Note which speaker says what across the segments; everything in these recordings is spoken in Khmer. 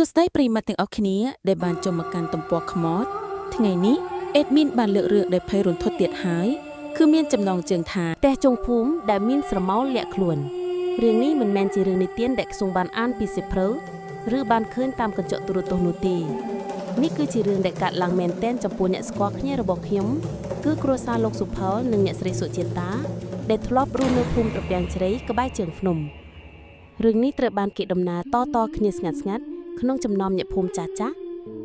Speaker 1: สุดท้ายปริมาถึงออกนี้ได้บานจมมาการตำปวกขมอดทั้งไงนี้เอ็ดมินบานเลือกเรือได้ไพรุนทดเตียดหายคือเมียนจำนองเจียงทาแต่จงภูมิได้มินสระเมาเละขลวนเรื่องนี้มันแมนจีเรื่องในเตี้ยนเด็กทรงบานอ่านปีสิบเพลหรือบานเคลื่อนตามกันเจาะตุรุโตนูตีนี่คือจีเรื่องเด็กกัดลังแมนเต้นจำปูเนี่ยสกอขเนี่ยระบบเข้มคือครัวซาลกสุเพลหนึ่งเนี่ยสริสุเจตาเด็ดทลอบรูนภูมิตระเบียงเฉยกระบายเจียงพนมเรื่องนี้เตระบานเกดำนาต่อขเนี่ยสงัดขนมจำนอมเนี่ยภูมิจ้า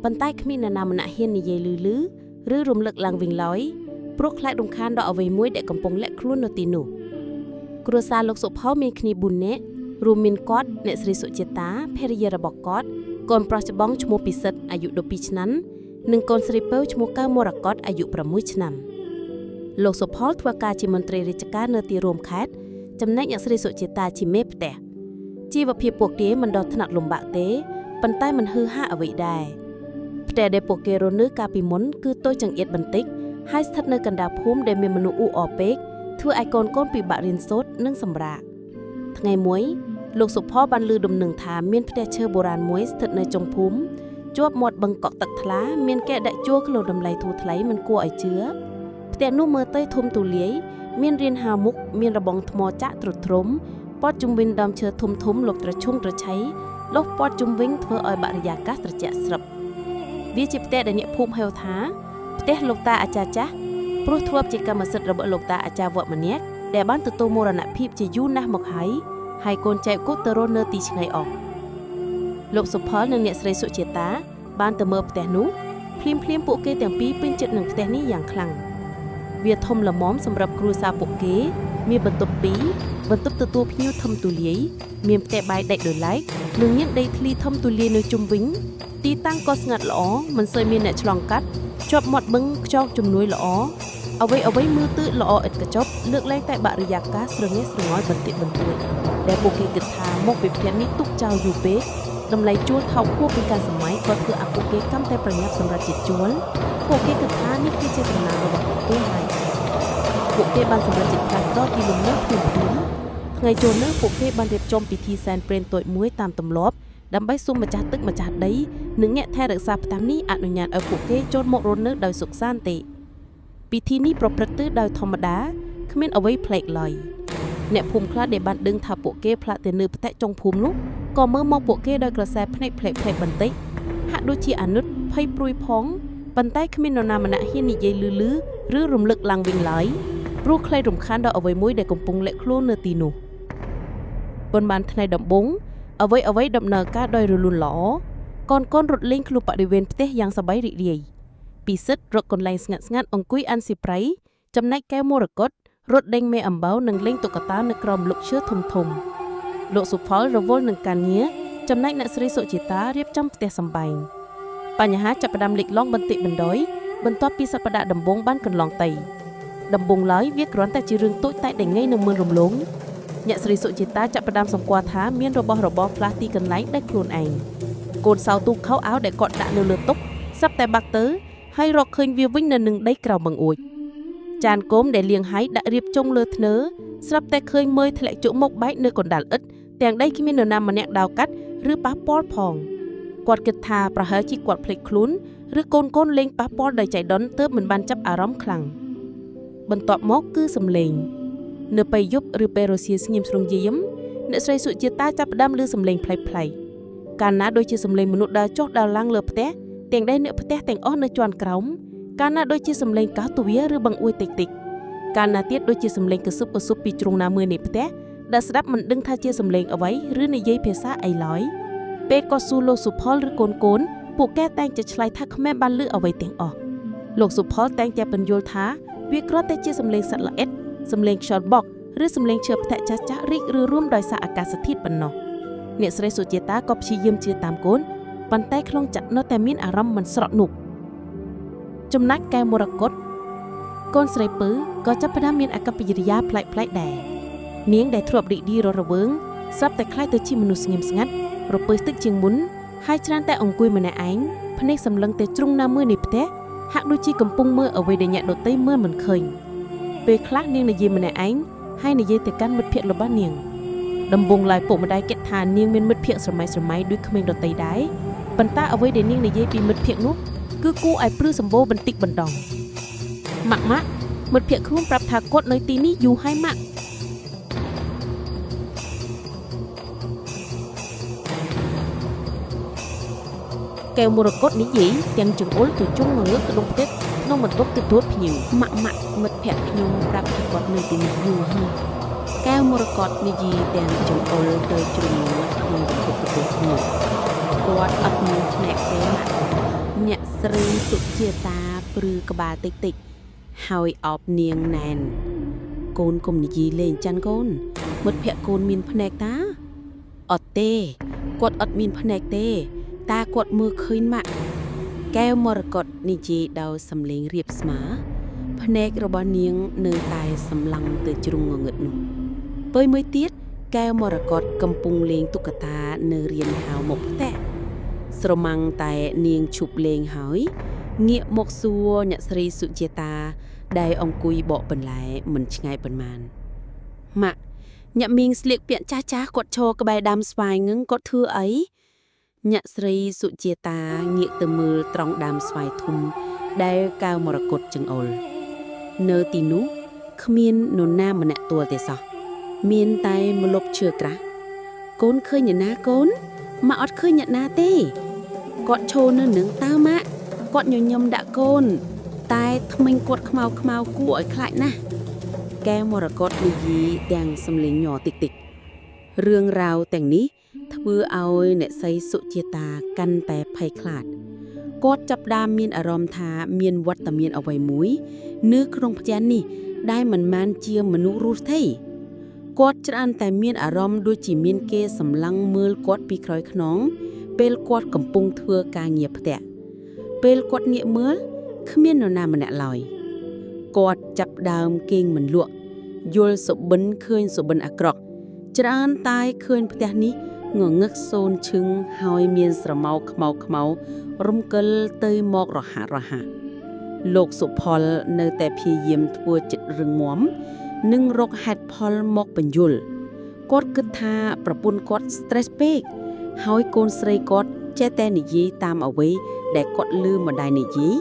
Speaker 1: ปันใต้ขมิ้นนามณะเฮียนในเยลือหรือรวมเลิกลังวิ่งลอยปลุกคลายดงคานดอกเอาไว้มวยเด็กกำปงและคลุ้นโนตินูกรัวซาลกสุเพามีคณีบุญเนะรูมินกอดเนสริสุเจตาเพริยระบอกกอดก่อนปราชบ้องชโมปิศอายุ12 ปีฉนั้นหนึ่งก่อนสริเปิลชโมก้ามรกอดอายุประมุยฉนำโลกสุเพาทวากาจิมนตรีราชการเนตีรวมแคดจำแนกอย่างสริสุเจตาจิเมปแต่จีวเพียปวกเดียมันดอถนัดลมบะเตปันใต้มันฮือห้าเอาไว้ได้แต่ได้โปเกโรนึกกาปิมนคือตัวจังเอ็ดบันติกให้สถัดในกันดาภูมิได้มีมนุษย์อูออเปกทั่วไอคอนก้นปีบะรินโซดนึ่งสำราทั้งไงมวยลูกสุพ่อบันลือดมหนึ่งถามเมียนพระเชอโบราณมวยสถัดในจงภูมิจวบหมดบังเกาะตักทลาเมียนแกะได้จั่วขลุ่ดำไหลทูทไหลมันกลัวไอเชื้อแต่นุ่มเมื่อเต้ยทุมตุเลี้ยเมียนเรียนหามุกเมียนระบองทมอจะตรุดทรมปอดจุมวินดำเชอทุมหลบตระชุ่งตระใช้ลบปอดจุมวิ่งเพื่อออยบริยากาตระเจสบวิจิปเตะเดเนี่ยภูมิเฮลท้าเตะลูกตาอาจารย์จ้ะปลุกทวบจิกรรมสิทธิ์ระเบิดลูกตาอาจารย์วะมันเนี้ยแต่บ้านตัวโตโมรณะพีบจะยุ่นนะหมกให้โกนใจกุตโรเนตีชไงออกลูกสุพรหนึ่งเนี่ยสเรสุเจตาบ้านตะเมอแต่นู้พลิมปุกเกแต่งปีเป็นจุดหนึ่งแต่นี้อย่างคลั่งเวียทมละม้อมสำหรับครูซาปุกเกมีบรรทุกปีบรรทุกตัวพิ้วทำตุเลียมีแต่ใบได้โดยไล่หนึ่งเนี่ยได้ทลีทำตุเลียในจุ่มวิ่งตีตั้งก็สงัดหล่อมันเคยมีเนฉลองกัดชอบหมดบึ้งชอบจุ่มนุ้ยหล่อเอาไว้มือตื้อหล่อเอ็ดกระจบเลือกแรงแต่บริยากาสเรื่องนี้สงอยบันติบันตุยแต่โปเกกิดทามกไปเพียนนี้ตุกเจ้าอยู่เป๊กดำไหลจูดเท่าคู่เป็นการสมัยก็คืออาโปเกกั้มแต่ประยับสำหรับจิตจวนโปเกกิดทานี่คือเจตนาระบบโปเกไฮโปเกบันสำหรับจิตพลังดอดที่ลุมเนื้อพื้นไงโจนเนื้อโปเกบันเรียบจมพิธีแซนเปรนตัวมวยตามตำลบดำใบซุ่มมาจัดตึกมาจัดได้หนึ่งแง่แท้รักษาประจำนี้อนุญาตเอาโปเกโจนโมโรนเนื้อโดยสุขสันติพิธีนี้ประพฤติโดยธรรมดาขมิ้นเอาไว้เพลกลอยเนี่ยภูมิคลาดเดบันดึงทับโปเกพระเตนือพระแตะจงภูมิลุกก็เมื่อมองโปเกโดยกระแสเพลกบันติหากดูชีอนุษย์ไพ่ปลุยพองบันใต้ขมิ้นนามณะเฮียนิเยลือหรือรวมลึกลังวิ่งไหลปลุกใครรำคาญโดยเอาไว้มุ้ยเด็กกงปงเละคลุ้นเนื้อตีนูบนบานทนายดำบงเอาไว้ดำเนินการโดยรุนหล่อก้อนรถเล่งคลุปบริเวณประเทศยังสบายรีปีซึดรถกลไลสงัดองคุยอันสิไพรจำนายแก้วมรกตรถเด้งเมอัมเบาหนึ่งเล่งตุกตาในกรมลุกเชื้อทมโลกสุพอลระวลหนึ่งการเงี้ยจำนายนักสริสุจิตาเรียบจำประเทศสัมบัยปัญหาจับประดำหลีกล่องบันติบันดอยบรรทบปีศาจประดาดำบงบ้านกันลองไตดำบงร้อยเวียกร้อนแต่จีรึงตุ้ยไตเด่งง่ายหนึ่งมือรวมลงเนี่ยสริสุจิตาจับประดำสมกวาท้าเมียนระบฟลาตีกันไล่ได้ครูนเองโกนเสาตุกเข้าเอาได้กอดด่าเนื้อตุกซับแต่บักเตอให้รอเคยวิววิ่งหนึ่งได้กล่าวบังอวยจานโก้มได้เลี้ยงให้ได้เรียบจงเลือดเนื้อซับแต่เคยเมยทะเลจุมกใบเนื้อกอนดัลอึดแต่งได้ขี้มีเนื้อนำมันเนี่ยดาวกัดหรือป้าปอลพองกอดกึศทาประหารจีกอดเพลกคลุ้นหรือโกนเล็งป้าปอลได้ใจดอนเติบเหมือนบันจับอารมณ์คลั่งบรรทบมอกคือสำเลงเนื้อไปยุบหรือไปโรเซียสยิมสรงยิ้มเนื้อใส่สุจิตาจับดำหรือสำเลงไพลการน่าโดยจีสำเลงมนุษย์ดาวจอกดาวล่างเลือบแตะแต่งได้เนื้อแตะแต่งอ้อเนื้อจวนกระมการน่าโดยจีสำเลงก้าวตัวเวียหรือบังอวยติกการน่าเตี้ยโดยจีสำเลงกระซุบปีจงนามือเนื้อแตะดัสดับมันดึงท่าจีสำเลงเอาไว้หรือในเย่เพซ่าไอลอยเปกอซูโลสุพอลหรือโกนปลูกแก้แต่งจะใช้ทักแม่บ้านลือเอาไว้แต่งออกโลกสุพอลแต่งจะเป็นโยธาวิเคราะห์แต่จีสำเลงสัตว์ละเอ็ดสำเลงชอตบอกหรือสำเลงเชือบแทะจ้าริกหรือร่วมโดยสาอากาศสถิตปนนอเนี่ยสเรสุเจตากอบชีเยี่ยมเชื่อตามโกนปันใต้คลองจัดนอแต่มินอารมณ์มันสระหนุกจำนักแกมรกตก้นสไลปื้อก็จะพนักมีนอากับปิริยาพลายแดงเนียงได้ทรวบดีระเวิงซับแต่คล้ายตัวชิมนุษย์เงียบสงัดรบปื้อตึกจิงมุนให้ชนะแต่องคุยมาในอังพเนกสำลังแต่จรุงน้ำมือนิพเทหักดูจีกำปุงเมื่อเอาไว้ได้หยาดโดดเต้เมื่อเหมือนเคยเปคลาเนียงในเยมาในอังให้ในเยแต่กันมัดเพียรบ้านเนียงดำบงลายโปมาได้เก็ตทานเนียงเป็นมัดเพียรสมัยด้วยขมิ้นโดดเต้ได้ ป ប៉ុន្តែអ្វីដែលនាងនិយាយពីមិត្តភក្តិនោះគឺគួរឲ្យព្រឺសម្បូរបន្តិចបន្តង់ម៉ាក់មិត្តភក្តិខ្លួនប្រាប់ថាគាត់នៅទីនេះយូរហើយម៉ាក់កែវមរកតនិយាយទាំងចង្អុលទៅជុំងើក្ដុំផ្ទះក្នុងបន្ទប់ទទួលភ្ញៀវម៉ាក់មិត្តភក្តិខ្ញុំប្រាប់ថាគាត់នៅទីនេះយូរហើយកែវមរកតនិយាយទាំងចង្អុលទៅជ្រុំងើក្នុងបន្ទប់ទទួលភ្ញៀវគាត់អត់មានភ្នែកទេម៉ាក់អ្នកស្រីសុជាតាព្រឺក្បាលតិចហើយអោបនាងណែនកូនកុំនិយាយលេងចាន់កូនមិត្តភក្តិកូនមានភ្នែកតាអត់ទេគាត់អត់មានភ្នែកទេតាគាត់មើលឃើញម៉ាក់កែវមរកតនិយាយដោយសំឡេងរាបស្មើភ្នែករបស់នាងនៅតែសម្លឹងទៅជ្រុងងងឹតនោះពេលមួយទៀតកែវមរកតកំពុងលេងតុក្កតានៅរៀនហៅមកផ្ទះស្រមាំងតែនាងឈប់លេងហើយងាកមកសួរអ្នកស្រីសុជាតាដែលអង្គុយបកបន្លែមិនឆ្ងាយប៉ុន្មានម៉ាក់អ្នកមីងស្លៀកពាក់ចាស់គាត់ឈរក្បែរដើមស្វាយងឹងគាត់ធ្វើអីអ្នកស្រីសុជាតាងាកទៅមើលត្រង់ដើមស្វាយធំដែលកែវមរកតចង្អុលនៅទីនោះគ្មាននរណាម្នាក់ទួលទេសោះមានតែម្លប់ឈើក្រាស់កូនឃើញអ្នកណាកូនម៉ាក់អត់ឃើញអ្នកណាទេគាត់ឈរនៅនឹងតើម៉ាក់គាត់ញញឹមដាក់កូនតែថ្មិញគាត់ខ្មៅគួរឲ្យខ្លាចណាស់កែវមរកតនិយាយទាំងសំឡេងញ័រតិចរឿងរ៉ាវទាំងនេះធ្វើឲ្យអ្នកស្រីសុជាតាកាន់តែភ័យខ្លាចគាត់ចាប់ផ្ដើមមានអារម្មណ៍ថាមានវត្តមានអ្វីមួយនៅក្នុងផ្ទះនេះដែលមិនមែនជាមនុស្សរស់ទេគាត់ច្រើនតែមានអារម្មណ៍ដូចជាមានគេសម្លឹងមើលគាត់ពីក្រោយខ្នងពេលគាត់កំពុងធ្វើការងារផ្ទះពេលគាត់ងាកមើលគ្មាននរណាម្នាក់ឡើយគាត់ចាប់ដើមគេងមិនលក់យល់សុបិនឃើញសុបិនអាក្រក់ច្រើនតែឃើញផ្ទះនេះងងឹកសូនឈឹងហើយមានស្រមោលខ្មៅរំកិលទៅមករហ័សលោកសុផលនៅតែព្យាយាមធ្វើចិត្តរឹងមាំនិងរកហេតុផលមកបញ្យល់គាត់គិតថាប្រពន្ធគាត់ stress ពេកហើយកូនស្រីគាត់ចេះតែនិយាយតាមអ្វីដែលគាត់ឮម្ដាយនិយាយ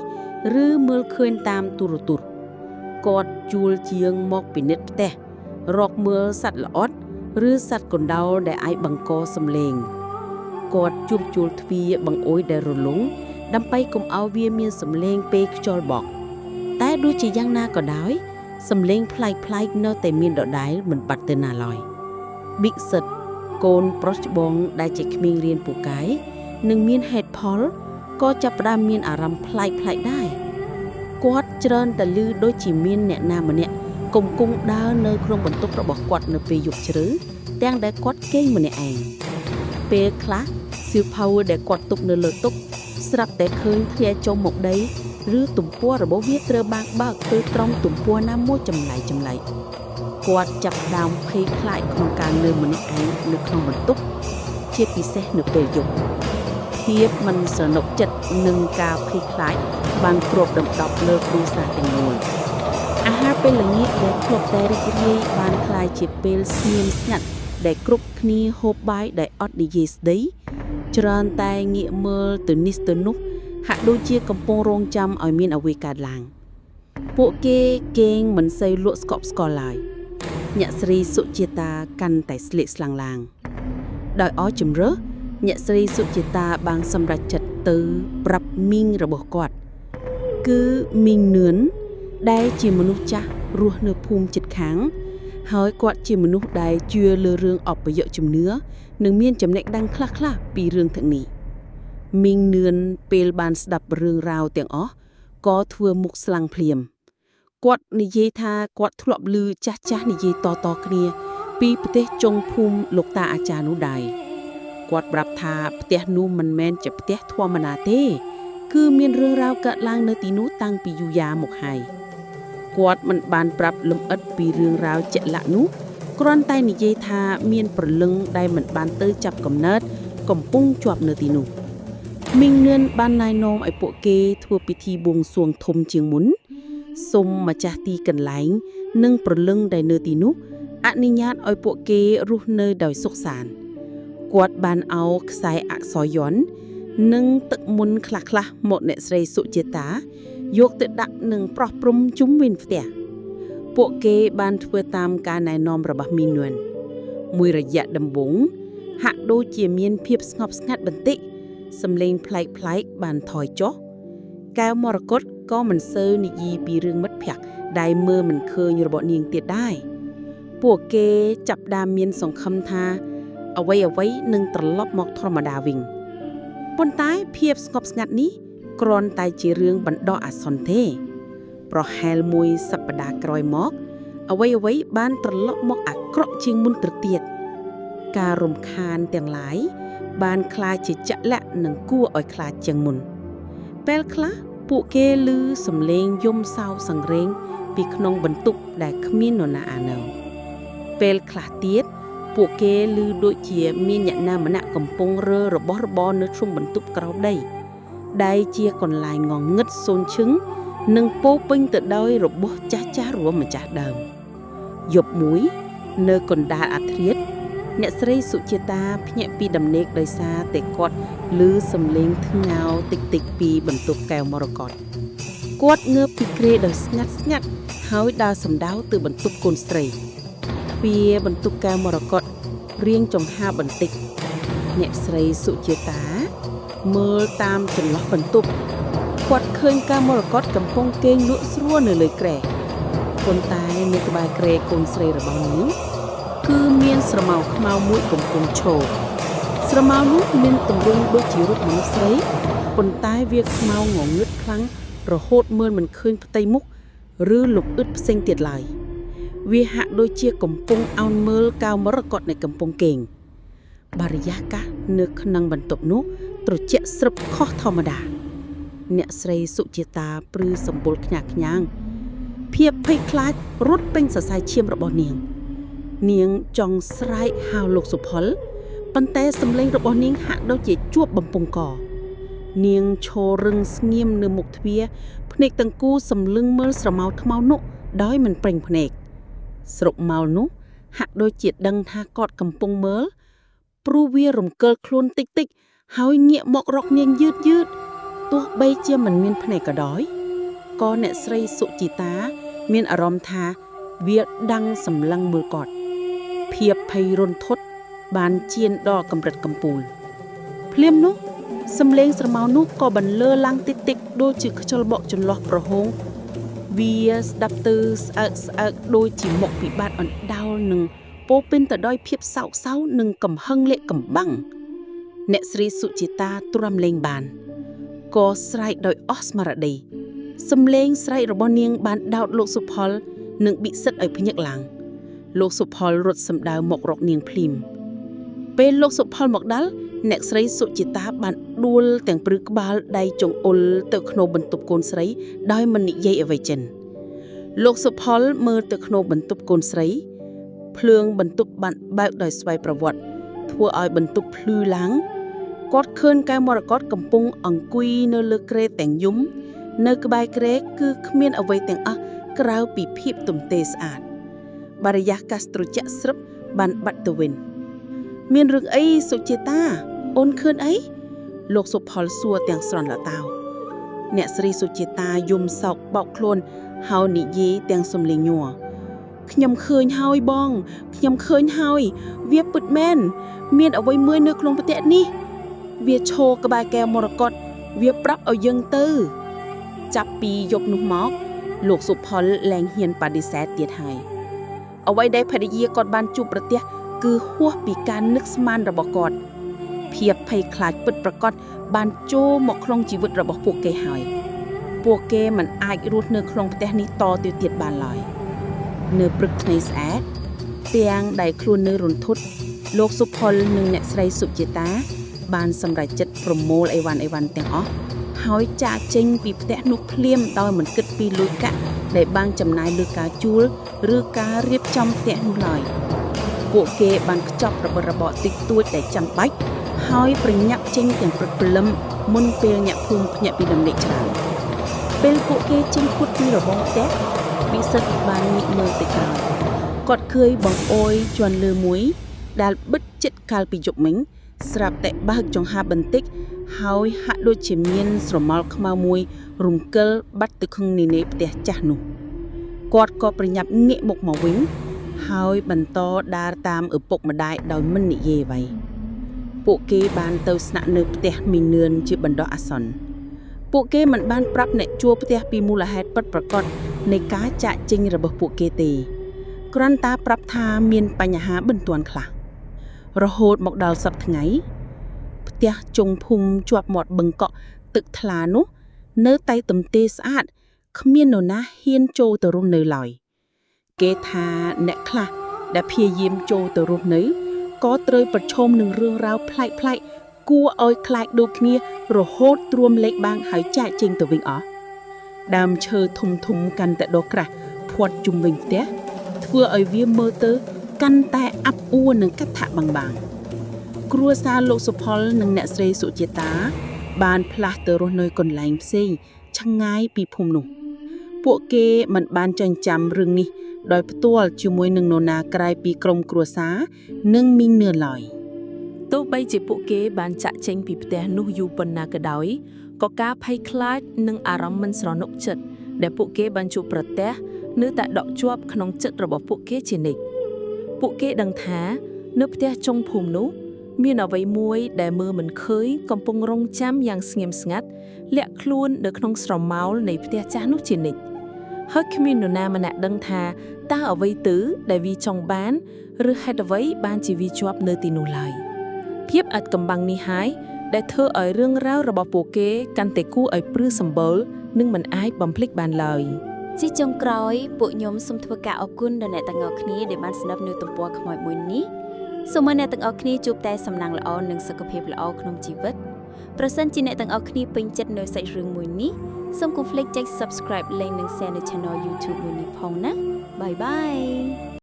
Speaker 1: ឬមើលឃើញតាមទូរទស្សន៍គាត់ជួលជាងមកពិនិត្យផ្ទះរកមើលសត្វល្អិតឬសត្វកណ្ដោលដែលអាចបង្កសំឡេងគាត់ជួបជួលទ្វារបង្អួយដែលរលុងដើម្បីកុំឲ្យវាមានសំឡេងពេលខ្យល់បក់តែដូចជាយ៉ាងណាក៏ដោយសំឡេងប្លែកនៅតែមានដដែលមិនបាត់ទៅណាឡើយប៊ីកសិតកូនប្រុសច្បងដែលជាក្មេងរៀនពូកែនិងមានហេតុផលក៏ចាប់ផ្ដើមមានអារម្មណ៍ប្លែកដែរគាត់ច្រើនតែឮដូចជាមានអ្នកណាម្នាក់គង់ដើរនៅក្នុងបន្ទប់របស់គាត់នៅពេលយប់ជ្រៅទាំងដែលគាត់គេងម្នាក់ឯងពេលខ្លះសៀវភៅដែលគាត់ទុកនៅលើតុស្រាប់តែឃើញធ្លាក់ចុះមកដីឬទំព័ររបស់វាត្រូវបានបើកទៅត្រង់ទំព័រណាមួយចម្លែកគាត់ចាប់ដើមភ័យខ្លាចក្នុងការនៅម្នាក់ឯងនៅក្នុងបន្ទប់ជាពិសេសនៅពេលយប់ភាពមិនស្រណុកចិត្តនឹងការភ័យខ្លាចបានគ្របដណ្ដប់លើគ្រួសារទាំងមូលអាហារពេលល្ងាចដែលធ្លាប់តែរីករាយបានคล้ายជាពេលស្ងៀមស្ងាត់ដែលគ្រប់គ្នាហូបបាយដែលអត់និយាយស្ដីច្រើនតែងាកមើលទៅនេះទៅនោះហាក់ដូចជាកំពុងរងចាំឲ្យមានអ្វីកើតឡើងពួកគេគេងមិនសូវលក់ស្កប់ស្កល់ឡើយអ្នកស្រីសុជាតាកាន់តែស្លេកស្លាំងឡើងដោយអស់ជំរឿអ្នកស្រីសុជាតាបានសម្រេចចិត្តទៅប្រាប់មីងរបស់គាត់គឺមីងនឿនដែលជាមនុស្សចាស់រស់នៅភូមិជិតខាងហើយគាត់ជាមនុស្សដែលជឿលើរឿងអពយជំនឿនិងមានចំណេះដឹងខ្លះពីរឿងទាំងនេះមីងនឿនពេលបានស្ដាប់រឿងរ៉ាវទាំងអស់ក៏ធ្វើមុខស្លាំងភ្លាមគាត់និយាយថាគាត់ធ្លាប់ឮចាស់និយាយតគ្នាពីប្រទេសចុងភូមិលោកតាអាចារ្យនោះដែរគាត់ប្រាប់ថាផ្ទះនោះមិនមែនជាផ្ទះធម្មតាទេគឺមានរឿងរ៉ាវកើតឡើងនៅទីនោះតាំងពីយូរយ៉ាមកហើយគាត់មិនបានប្រាប់លម្អិតពីរឿងរ៉ាវជាក់លាក់នោះគ្រាន់តែនិយាយថាមានព្រលឹងដែលមិនបានទៅចាប់កំណើតកំពុងជាប់នៅទីនោះមីងនឿនបានណែនាំឲ្យពួកគេធ្វើពិធីបួងសួងធំជាងមុនសុំម្ចាស់ទីកន្លែងនិងព្រលឹងដែលនៅទីនោះអនុញ្ញាតឲ្យពួកគេរស់នៅដោយសុខសាន្តគាត់បានឲ្យខ្សែអក្សរយ័ន្ត នឹងទឹកមុនខ្លះៗមកអ្នកស្រីសុជាតាយកទៅដាក់នឹងប្រោះព្រំជុំវិញផ្ទះពួកគេបានធ្វើតាមការណែនាំរបស់មីនួនមួយរយៈដំបូងហាក់ដូចជាមានភាពស្ងប់ស្ងាត់បន្តិចសំឡេងប្លែកៗបានថយចុះកែវមរកតក៏មិនសូវនិយាយពីរឿងមិត្តភក្តិដែលមើលមិនឃើញរបស់នាងទៀតដែរពួកគេចាប់ផ្ដើមមានសង្ឃឹមថាអ្វីៗនឹងត្រឡប់មកធម្មតាវិញប៉ុន្តែភាពស្ងប់ស្ងាត់នេះគ្រាន់តែជារឿងបណ្ដោះអាសន្នទេប្រហែលមួយសប្តាហ៍ក្រោយមកអ្វីៗបានត្រឡប់មកអាក្រក់ជាងមុនទៅទៀតការរំខានទាំងឡាយបានក្លាយជាជាក់លាក់និងគួរឲ្យខ្លាចជាងមុនពេលខ្លះពួកគេឮសំឡេងយំសោកសង្រេងពីក្នុងបន្ទប់ដែលគ្មាននរណាអានៅពេលខ្លះទៀតពួកគេឮដូចជាមានអ្នកណាម្នាក់កំពុងរើរបស់របរនៅក្នុងបន្ទប់ក្រោមដីដែលជាកន្លែងងងឹតសូនឈឹងនិងពោពេញទៅដោយរបស់ចាស់រួមម្ចាស់ដើមយប់មួយនៅកណ្ដាលអាធ្រាត្រអ្នកស្រីសុជាតាភ្ញាក់ពីដំណេកដោយសារតែគាត់ឮសំឡេងធ្ងោតិចពីបន្ទប់កែវមរកតគាត់ងើបពីគ្រែដោយស្ងាត់ហើយដើរសំដៅទៅបន្ទប់កូនស្រីទ្វារបន្ទប់កែវមរកតរៀងចង្ហាបន្តិចអ្នកស្រីសុជាតាមើលតាមចន្លោះបន្ទប់គាត់ឃើញកែវមរកតកំពុងគេងលក់ស្រួលនៅលើគ្រែប៉ុន្តែនៅក្បែរគ្រែកូនស្រីរបស់នាងគឺមានស្រមោលខ្មៅមួយកំពុងឈរស្រមោលនោះមានទម្រង់ដូចជារូបមនុស្សស្រីប៉ុន្តែវាខ្មៅងងឹតខ្លាំងរហូតមើលមិនឃើញផ្ទៃមុខឬលំអ៊ឹតផ្សេងទៀតឡើយវាហាក់ដូចជាកំពុងអោនមើលកែវមរកតនៃកំពុងគេងបរិយាកាសនៅក្នុងបន្ទប់នោះត្រជាក់ស្រឹបខុសធម្មតាអ្នកស្រីសុជាតាព្រឺសម្បុរខ្ញាស់ខ្ញាងភាពភ័យខ្លាចរត់ពេញសរសៃឈាមរបស់នាងចង់ស្រែកហៅលោកសុផលប៉ុន្តែសំឡេងរបស់នាងហាក់ដូចជាជួបបំពង់កនាងឈររឹងស្ងៀមនៅមុខទ្វារភ្នែកទាំងគូសម្លឹងមើលស្រមោលថ្មនោះដោយមិនព្រិញភ្នែកស្រុកម៉ោលនោះហាក់ដូចជាដឹងថាគាត់កំពុងមើលព្រោះវារំកិលខ្លួនតិចហើយងាកមករកនាងយឺតទោះបីជាមិនមានភ្នែកក៏ដោយក៏អ្នកស្រីសុជីតាមានអារម្មណ៍ថាវាដាំងសម្លឹងមើលគាត់ភាពភ័យរន្ធត់បានជៀនដល់កម្រិតកំពូលភ្លាមនោះសំឡេងស្រមោលនោះក៏បន្លឺឡើងតិចដូចជាខ្យល់បក់ចន្លោះប្រហោងវាស្ដាប់ទៅស្អើកដូចជាមុខពិបាកអណ្ដោលនិងពោពេញទៅដោយភាពសោកសៅនិងកំហឹងលាក់កំបាំងអ្នកស្រីសុជីតាទ្រាំលេងបានក៏ស្រែកដោយអស់ស្មារតីសំឡេងស្រែករបស់នាងបានដោតលោកសុផលនិងបិសិទ្ធឲ្យភ្ញឹកឡើងលោកសុផលរត់សម្ដៅមករកនាងភ្លាមពេលលោកសុផលមកដល់អ្នកស្រីសុជីតាបានដួលទាំងព្រឺក្បាលដៃចង្អុលទៅក្នុងបន្ទប់កូនស្រីដោយមិននិយាយអ្វីចិនលោកសុផលមើលទៅក្នុងបន្ទប់កូនស្រីភ្លើងបន្ទប់បានបើកដោយស្វ័យប្រវត្តិធ្វើឲ្យបន្ទប់ភ្លឺឡើងគាត់ឃើញកែវមរកតកំពុងអង្គុយនៅលើគ្រែទាំងយំនៅក្បែរគ្រែគឺគ្មានអ្វីទាំងអស់ក្រៅពីភាពទំទេស្អាតបរិយាកាសត្រជាក់ស្រឹបបានបាត់ទៅវិញមានរឿងអីសុជាតាអូនឃើញអីលោកសុផលសួរទាំងស្រន់លតាវអ្នកស្រីសុជាតាយំសោកបោកខ្លួនហើយនិយាយទាំងសំឡេងញ័រខ្ញុំឃើញហើយបងខ្ញុំឃើញហើយវាពិតមែនមានអ្វីមួយនៅក្នុងផ្ទះនេះវាឈរក្បែរកែវមរកតវាប្រាប់ឲ្យយើងទៅចាប់ពីយប់នោះមកលោកសុផលលែងហ៊ានបដិសេធទៀតហើយអ្វីដែលភរិយាគាត់បានជួបប្រទះគឺហួសពីការនឹកស្មានរបស់គាត់ភាពភ័យខ្លាចពិតប្រាកដបានចូលមកក្នុងជីវិតរបស់ពួកគេហើយពួកគេមិនអាចរស់នៅក្នុងផ្ទះនេះតទៅទៀតបានឡើយនៅព្រឹកថ្ងៃស្អែកទាំងដែលខ្លួននៅរន្ធត់លោកសុផលនិងអ្នកស្រីសុជាតាបានសម្រេចចិត្តប្រមូលអីវ៉ាន់ទាំងអស់ហើយចាកចេញពីផ្ទះនោះភ្លាមដោយមិនគិតពីលុយកាក់ដែលបានចំណាយលើការជួលឬការរៀបចំផ្ទះនោះឡើយពួកគេបានខ្ចប់របស់របរតិចតួចដែលចាំបាច់ហើយប្រញាប់ចេញទាំងព្រឹកព្រលឹមមុនពេលអ្នកភូមិភ្ញាក់ពីដំណេកច្រើនពេលពួកគេចេញផុតពីរបងផ្ទះពិសិដ្ឋបានងាកមើលទៅក្រោយគាត់ឃើញបងអុយជន់លើមួយដែលបិទចិត្តកាលពីយប់មិញ ស្រាប់តែបើកចង្ហាបន្តិចហើយហាក់ដូចជាមានស្រមោលខ្មៅមួយរំកិលបាត់ទៅក្នុងនេនេផ្ទះចាស់នោះគាត់ក៏ប្រញាប់ងាកមុខមកវិញហើយបន្តដើរតាមឪពុកម្ដាយដោយមិននិយាយអ្វីពួកគេបានទៅស្នាក់នៅផ្ទះមីនឿនជាបណ្ដោះអាសន្នពួកគេមិនបានប្រាប់អ្នកជួលផ្ទះពីមូលហេតុពិតប្រាកដនៃការចាកចេញរបស់ពួកគេទេគ្រាន់តែប្រាប់ថាមានបញ្ហាបន្ទាន់ខ្លះរហូតមកដល់សប្តាហ៍ថ្ងៃផ្ទះចុងភូមិជាប់មាត់បឹងកក់ទឹកថ្លានោះនៅតែទំទេរស្អាតគ្មាននរណាហ៊ានចូលទៅរស់នៅឡើយគេថាអ្នកខ្លះដែលព្យាយាមចូលទៅរស់នៅក៏ត្រូវប្រឈមនឹងរឿងរ៉ាវប្លែកៗគួរឲ្យខ្លាចដូចគ្នារហូតទ្រាំលេខបាំងហើយចាកចេញទៅវិញអស់ដើមឈើធំកាន់តែដុះក្រាស់ភាត់ជុំវិញផ្ទះធ្វើឲ្យវាមើលទៅកាន់តែអាប់អួរនឹងកថាបាំងគ្រួសារលោកសុផលនិងអ្នកស្រីសុជាតាបានផ្លាស់ទៅរស់នៅកន្លែងផ្សេងឆ្ងាយពីភូមិនោះពួកគេមិនបានចងចាំរឿងនេះដោយផ្ទាល់ជាមួយនឹងនរណាក្រៅពីក្រុមគ្រួសារនិងមីងនឿនឡើយទោះបីជាពួកគេបានចាក់ចេញពីផ្ទះនោះយូរប៉ុណ្ណាក៏ដោយក៏ការភ័យខ្លាចនិងអារម្មណ៍មិនស្រណុកចិត្តដែលពួកគេបានជួបប្រទះនៅតែដក់ជាប់ក្នុងចិត្តរបស់ពួកគេជានិច្ចពួកគេដឹងថានៅផ្ទះចុងភូមិនោះមានអ្វីមួយដែលមើលមិនឃើញកំពុងរង់ចាំយ៉ាងស្ងៀមស្ងាត់លាក់ខ្លួននៅក្នុងស្រមោលនៃផ្ទះចាស់នោះជានិច្ចហើយគ្មាននរណាម្នាក់ដឹងថាតើអ្វីទៅដែលវាចង់បានឬហេតុអ្វីបានជាវាជាប់នៅទីនោះឡើយភាពអាត់កំបាំងនេះហើយដែលធ្វើឲ្យរឿងរ៉ាវរបស់ពួកគេកាន់តែគួរឲ្យព្រឺសម្បូរនិងមិនអាចបំភ្លេចបានឡើយជាចុងក្រោយពួកខ្ញុំសូមធ្វើការអរគុណដល់អ្នកទាំងអស់គ្នាដែលបានស្ដាប់នៅទំព័រខ្មោចមួយនេះសូមឲ្យអ្នកទាំងអស់គ្នាជួបតែសំណាងល្អនិងសុខភាពល្អក្នុងជីវិតប្រសិនជាអ្នកទាំងអស់គ្នាពេញចិត្តនៅសាច់រឿងមួយនេះសូមកុំភ្លេចចុច Subscribe លេងនិង Share នៅ Channel YouTube មួយនេះផងណាបាយបាយ